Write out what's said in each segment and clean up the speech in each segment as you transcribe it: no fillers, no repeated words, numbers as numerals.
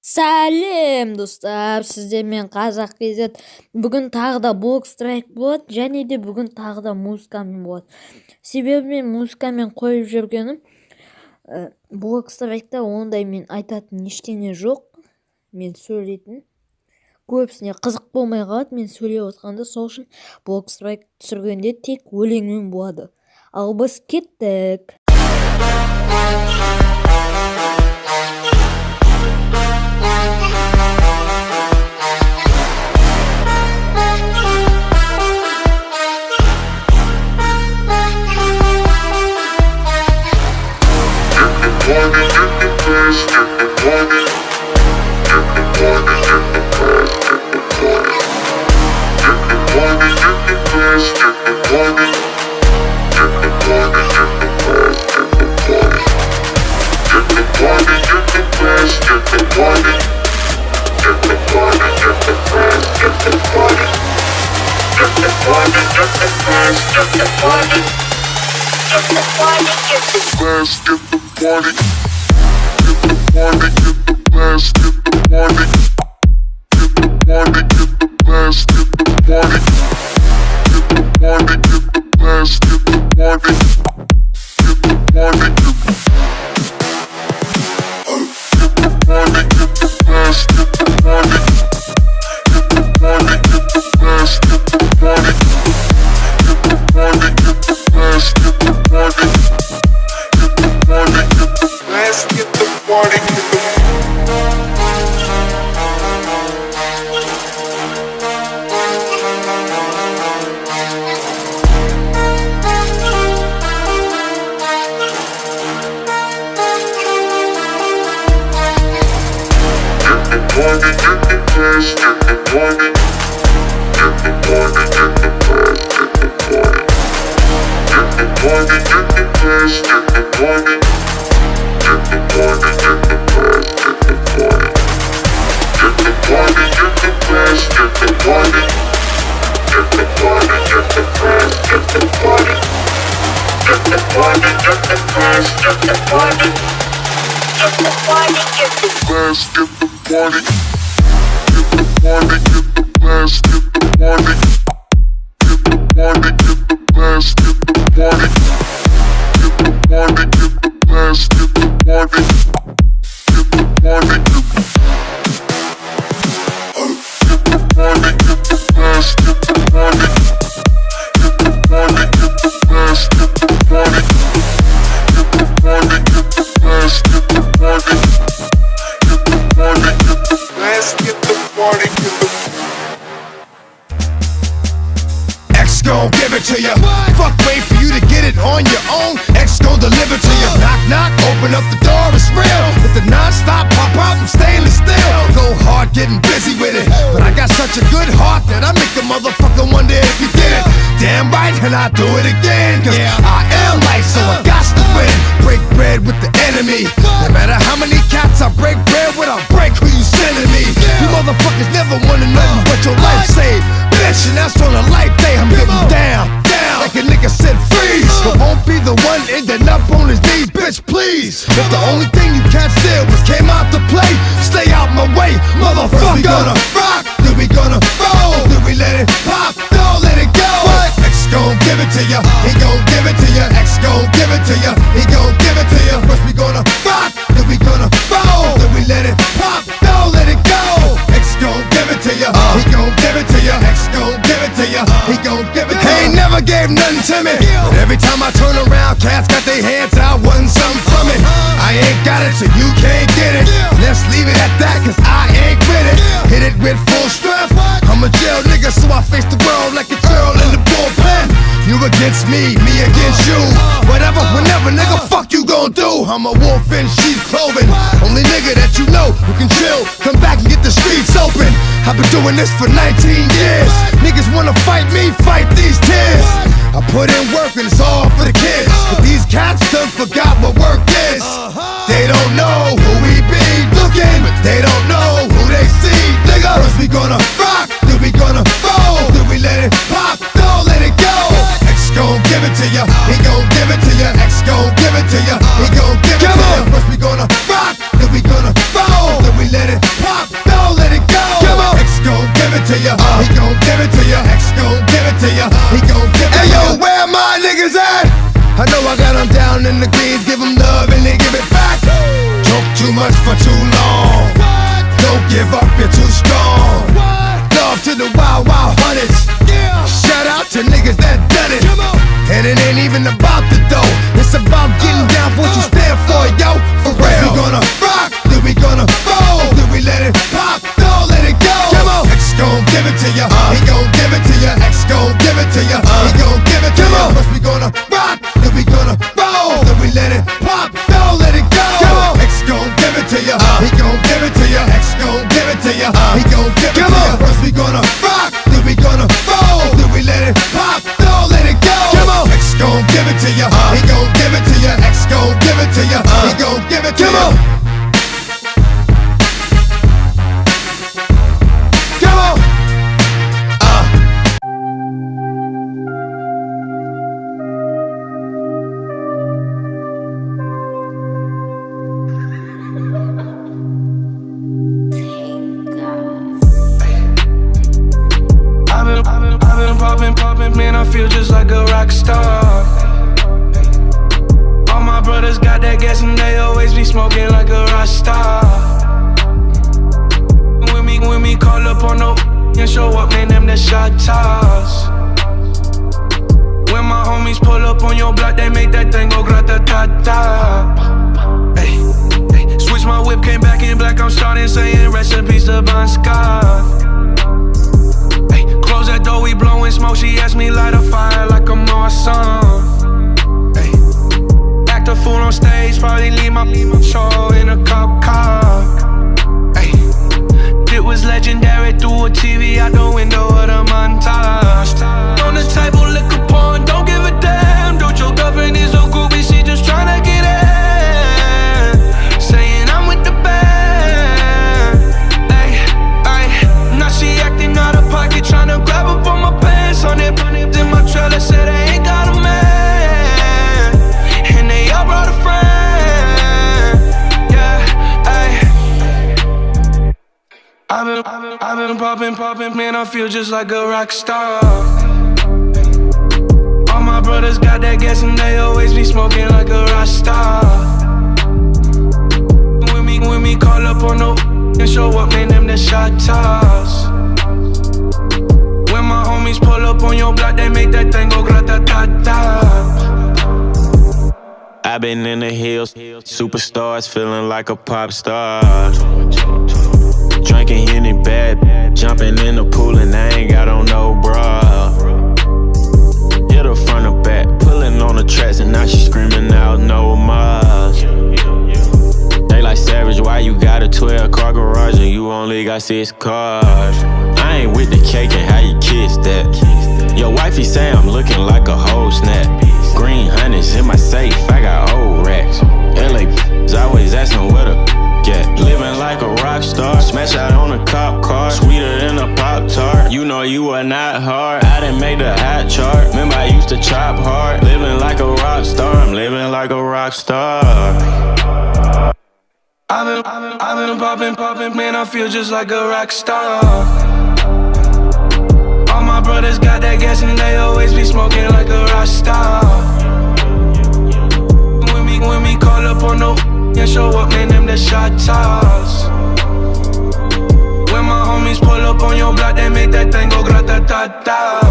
Сәлем достар, сіздермен қазақ KZ. Бүгін тағы да блок страйк болады, және де бүгін тағы да музыкамен болады. Себебі мен музыкамен қойып жүргенім, блок страйкта ондай мен айтатын ештеңе жоқ. Мен сөйлейтін көбісіне қызық болмай қалады, мен сөйлеп отқанда, сол үшін блок страйк түсіргенде тек өлеңмен болады. Ал біз кеттік. And I do it again, cause I am light, so I got to win. Break bread with the enemy. No matter how many cats I break bread with, I'll break who you sending me. You motherfuckers never wanted nothing but your life saved, bitch, and that's on a life day. I'm getting down, like a nigga said freeze. But won't be the one ending up on his knees, bitch, please. If the only thing you can't steal was came out to play, stay out my way, motherfucker. First we gonna rock, then we gonna roll, then we let it pop, don't let it go. Gon' give it to ya, he gon' give it to ya. X gon' give it to ya, he gon' give it to ya. First we gonna rock, then we gonna roll, then we let it pop, don't let it go. X gon' give it to ya, he gon' give it to ya. X gon' give it to ya, he gon' give it to ya. He ain't never gave nothing to me, but every time I turn around, cats got their hands out, wanting something from it. I ain't got it, so you can't get it. Let's leave it at that, cause I ain't with it. Hit it with full strength. I'm a jail nigga, so I face the world like a girl in the bullpen. You against me, me against you. Whatever, whenever, nigga, fuck you gon' do. I'm a wolf in sheep's clothing. Only nigga that you know who can chill, come back and get the streets open. I've been doing this for 19 years. Niggas wanna fight me, fight these tears. I put in work and it's all for the kids. But these cats done forgot what work is. They don't know who we be looking, but they don't know who they see. Nigga, first we gonna rock, then we gonna roll, then we let it pop, don't let it go. X gon' give it to ya, he gon' give it to ya. X gon' give it to ya, he gon' give it to ya. First we gonna rock, then we gonna roll, then we let it for too long. Don't give up, you're too strong. Love to the wild, wild hunters. Shout out to niggas that done it. And it ain't even about the dough. It's about getting down for what you stand for, yo. For real. We gonna rock, then we gonna roll, then we let it pop, don't let it go. Come on. X gon' give it to ya. He gon' give it to ya. X gon' give it to ya. He gon' give it to ya. First we gonna rock, then we gonna roll, then we let it pop, don't let it go. Come on. X gon' give it to ya. He gon' give it to ya. X gon' give it to ya. He gon' give it to ya. First we gonna rock, then we gonna roll, then we let it pop, don't let it go. Come on. X gon' give it to ya. He gon' give it to ya. X gon' give it to ya. He gon' give it to ya. Come on. I've been popping, man, I feel just like a rock star. All my brothers got that gas and they always be smoking like a rock star. When we call up on no and show up, man, them the shot toss. When my homies pull up on your block, they make that thing go grata-ta-ta. Hey, hey, switch my whip, came back in black, I'm starting saying rest in peace to Bon Scott. Close that door, we blowing smoke. She asked me light a fire like I'm awesome. Hey. Act a fool on stage, probably leave my show in a cop car. Hey. It was legendary through a TV out the window of the montage. On the table, liquor porn, don't give a damn. Dude, your girlfriend is a groupie, she just tryna get in. Saying I'm with the band. Hey, hey. Now she acting out of pocket, tryna grab up on my pants. On it, in my trailer, said they ain't got a man. And they all brought a friend. Yeah, ayy. I've been popping, man, I feel just like a rock star. All my brothers got that gas and they always be smoking like a rock star. When we call up on no and show up, man, them the shot toss. When my homies pull up on your block, they make that thing go grata-ta-ta. I've been in the hills, superstars feeling like a pop star. Drinking Henny bad, jumping in the pool and I ain't got on no bra. Hit her front or back, pulling on the tracks and now she screaming out no more. They like Savage, why you got a 12-car garage and you only got 6 cars? I ain't with the cake and how you kiss that. Your wifey say I'm looking like a whole snap. Green honey's in my safe, I got old racks. LA always asking where the get. Living like a rock star, smash out on a cop car, sweeter than a Pop-Tart. You know you are not hard, I done made the hot chart. Remember I used to chop hard, living like a rock star. I'm living like a rock star. I've been popping, man, I feel just like a rock star. All my brothers got that gas and they always be smoking like a rock star. When we call up on no and show up, man, them the shot toss. When my homies pull up on your block, they make that thing go grata-ta-ta.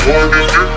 Wanna get